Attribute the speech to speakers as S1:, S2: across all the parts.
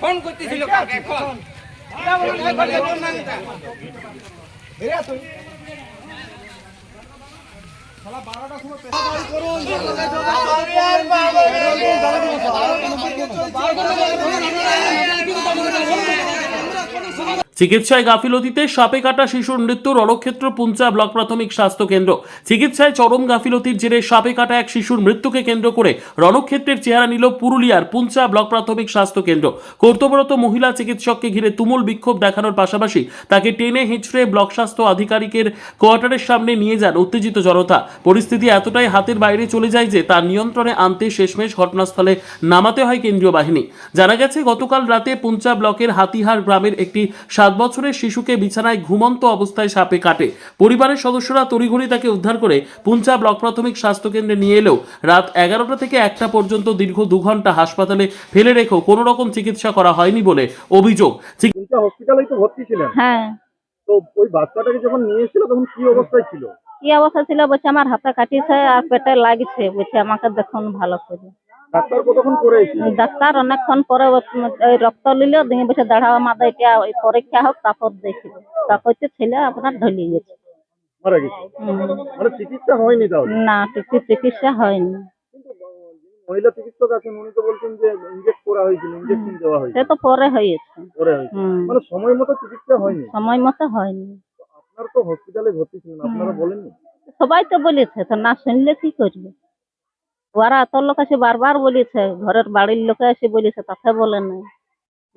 S1: Phone করতেছিল
S2: চিকিৎসায় গাফিলতিতে সাপে কাটা শিশুর মৃত্যু রণক্ষেত্র পুঞ্চা ব্লক প্রাথমিক স্বাস্থ্য কেন্দ্র। চিকিৎসায় চরম গাফিলতির জেরে সাপে কাটা এক শিশুর মৃত্যুকে কেন্দ্র করে রণক্ষেত্রের চেহারা নিল পুরুলিয়ার পুঞ্চা ব্লক প্রাথমিক স্বাস্থ্য কেন্দ্র। কর্তব্যরত মহিলা চিকিৎসককে ঘিরে তুমুল বিক্ষোভ দেখানোর পাশাপাশি তাকে টেনে হিঁচড়ে ব্লক স্বাস্থ্য আধিকারিকের কোয়ার্টারের সামনে নিয়ে যান উত্তেজিত জনতা। পরিস্থিতি এতটাই হাতের বাইরে চলে যায় যে তার নিয়ন্ত্রণে আনতে শেষমেশ ঘটনাস্থলে নামাতে হয় কেন্দ্রীয় বাহিনী। জানা গেছে গতকাল রাতে পুঞ্চা ব্লকের হাতিহার গ্রামের একটি 7 বছরের শিশুকে বিছানায় ঘুমন্ত অবস্থায় সাপে কাটে। পরিবারের সদস্যরা তড়িঘড়ি তাকে উদ্ধার করে পুঞ্চা ব্লক প্রাথমিক স্বাস্থ্য কেন্দ্রে নিয়ে এলেও রাত 11টা থেকে 1টা পর্যন্ত দীর্ঘ 2 ঘন্টা হাসপাতালে ফেলে রেখেও কোনো রকম চিকিৎসা করা হয়নি বলে অভিযোগ।
S3: হসপিটালে তো ভর্তি ছিলেন?
S4: হ্যাঁ।
S3: তো ওই বাচ্চাটাকে যখন নিয়ে এসেছিল তখন কি অবস্থায় ছিল?
S4: কি অবস্থা ছিল বলছে আমার হাতে কাটিছে আর পেটে লাগছে, বলছে আমাকে দেখুন ভালো করে।
S3: ডাক্তার কতক্ষণ পরে এসেছিল?
S4: ডাক্তার অনেকক্ষণ পরে রক্ত নিল, দিয়ে বসে দাঁড়াও মাথা এটা পরীক্ষা হোক তারপর দেখব। তারপর ছেলে আপনার ঢলিয়ে গেছে,
S3: মারা গেছে। মানে চিকিৎসা হয়নি তাহলে?
S4: না চিকিৎসা হয়নি।
S3: মহিলা চিকিৎসক আছেন উনি তো বলছেন যে ইনজেক্ট করা হয়েছিল, ইনজেকশন দেওয়া হয়েছে।
S4: সে তো পরে হয়েছে।
S3: মানে সময় মতো চিকিৎসা হয়নি?
S4: সময় মতো হয়নি।
S3: আপনার তো হসপিটালে ভর্তি ছিলেন, আপনারা বলেননি?
S4: সবাই তো বলেছে, তো না শুনলে কি করবে? ওরা এত লোক এসে বারবার বলেছে, ঘরের বাড়ির লোকে এসে বলেছে, তাতে বলে নাই,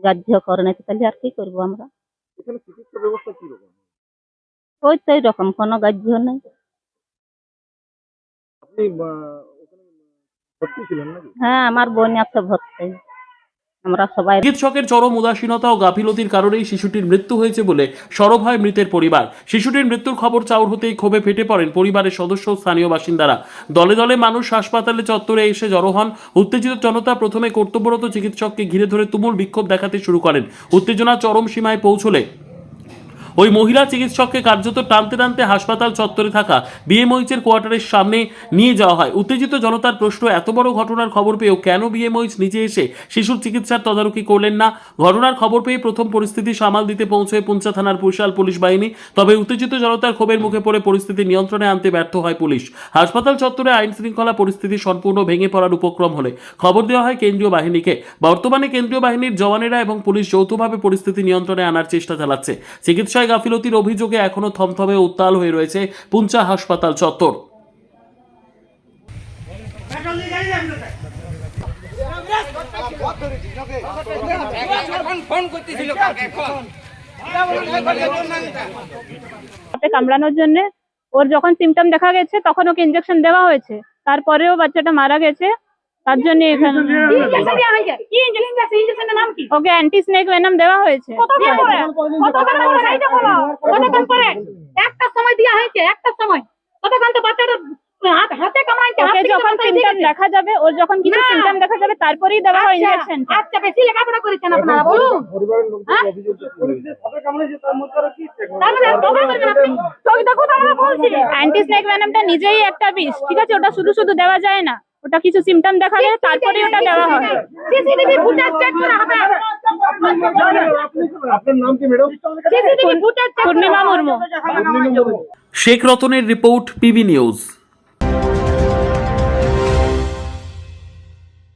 S4: গ্রাহ্য করে নাই। তাহলে আর কি করবো আমরা?
S3: এখানে চিকিৎসা ব্যবস্থা কি রকম?
S4: ওই তো এইরকম, কোনো গ্রাহ্য নেই।
S3: আপনি ওখানে ভর্তি ছিলেন নাকি?
S4: হ্যাঁ, আমার বোন আছে ভর্তি। আমরা সবাই।
S2: চিকিৎসকের চরম উদাসীনতা ও গাফিলতির কারণেই শিশুটির মৃত্যু হয়েছে বলে সরব হয় মৃতের পরিবার। শিশুটির মৃত্যুর খবর চাউর হতেই ক্ষোভে ফেটে পড়েন পরিবারের সদস্য ও স্থানীয় বাসিন্দারা। দলে দলে মানুষ হাসপাতালে চত্বরে এসে জড়ো হন। উত্তেজিত জনতা প্রথমে কর্তব্যরত চিকিৎসককে ঘিরে ধরে তুমুল বিক্ষোভ দেখাতে শুরু করেন। উত্তেজনা চরম সীমায় পৌঁছলে ওই মহিলা চিকিৎসককে কার্যত টানতে টানতে হাসপাতাল চত্বরে থাকা বিএমওইচের কোয়ার্টারের সামনে নিয়ে যাওয়া হয়। উত্তেজিত জনতার প্রশ্ন, এত বড় ঘটনার খবর পেয়েও কেন বিএমওইচ নিজে এসে শিশুর চিকিৎসার তদারকি করলেন না? ঘটনার খবর পেয়ে প্রথম পরিস্থিতি সামাল দিতে পৌঁছয় পুঞ্চা থানার বিশাল পুলিশ বাহিনী। তবে উত্তেজিত জনতার ক্ষোভের মুখে পড়ে পরিস্থিতি নিয়ন্ত্রণে আনতে ব্যর্থ হয় পুলিশ। হাসপাতাল চত্বরে আইন শৃঙ্খলা পরিস্থিতি সম্পূর্ণ ভেঙে পড়ার উপক্রম হলে খবর দেওয়া হয় কেন্দ্রীয় বাহিনীকে। বর্তমানে কেন্দ্রীয় বাহিনীর জওয়ানেরা এবং পুলিশ যৌথভাবে পরিস্থিতি নিয়ন্ত্রণে আনার চেষ্টা চালাচ্ছে। চিকিৎসায় গাফিলতির অভিযোগে এখনো থমথমে উত্তাল হয়ে রয়েছে পুঞ্চা হাসপাতাল চত্বর।
S5: কামড়ানোর জন্য ওর যখন সিমটম দেখা গেছে তখন ওকে ইনজেকশন দেওয়া হয়েছে, তারপরেও বাচ্চাটা মারা গেছে। তার জন্য এখানে ওকে অ্যান্টি স্নেক ভেনাম দেওয়া হয়েছে।
S6: একটা সময় দেওয়া হয়েছে, একটা সময় কতক্ষণ তো বাচ্চাটা হাতে কামড়াইছে।
S5: যখন সিমটম দেখা যাবে, ওর যখন কিছু সিমটম দেখা যাবে তারপরেই দেওয়া হয় ইনজেকশন।
S6: আচ্ছা, বেশি লেখাপড়া করেছেন আপনারা, বলুন।
S3: পরিবারের লোকদের অভিযোগ করেছে সাপে কামড়েছে, তার মধ্যে আর কি
S5: অ্যান্টি স্নেক ভেনামটা নিজেই একটা বিষ, ঠিক আছে? ওটা শুধু শুধু দেওয়া যায় না, ওটা কিছু সিমটম দেখা গেলে তারপরে ওটা দেওয়া হয়।
S6: সিসিটিভি ফুটেজ চেক করা হবে।
S3: আপনার নাম কি ম্যাডাম?
S6: সিসিটিভি ফুটেজ চেক
S5: পূর্ণিমা মুর্মু।
S2: শেখ রতনের রিপোর্ট, পিবি নিউজ।